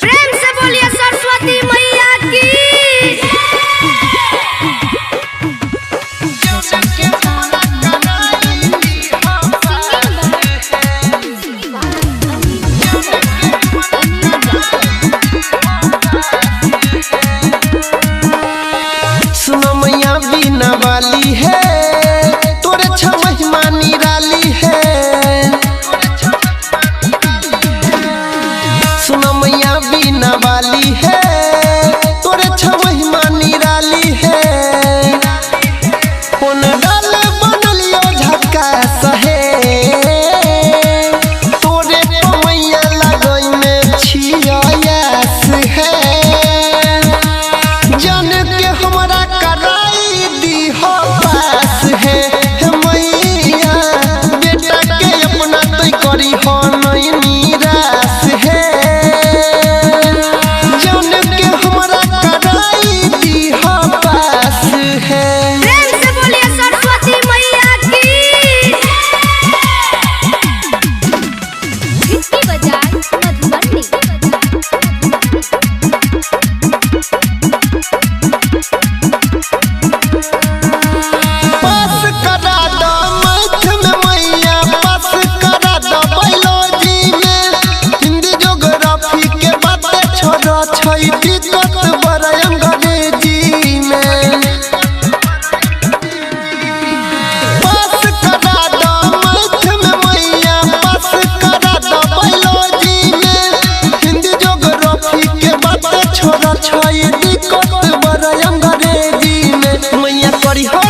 प्रेम से बोलिए सरस्वती मैया की। सुनो मैया बीना वाली है, तोरे महिमा निराली है। सुनो मैया बीना वाली है, तोरे महिमा निराली है। कौन डाल बनलियो झकास है, तोरे मैया लगई में छियास है। जान के हमरा कराई दी हो पास है मैया, बेटा के अपना तो करी हो नहीं निराश है। जान के हमरा कराई दी हो पास है। प्रेम से बोलिए सरस्वती मैया की। इसकी बजाय मधुबनी। पास करा दो मैथ में मैया, पास करा दो बायोलॉजी में। हिंदी ज्योग्राफी के बातें छोड़ो, छै दिक्कत बड़ा अंग्रेजी में। पास करा दो मैथ में मैया, पास करा दो बायोलॉजी में। हिंदी ज्योग्राफी के बातें छोड़ो, छै दिक्कत बड़ा अंग्रेजी में। मैया करी हो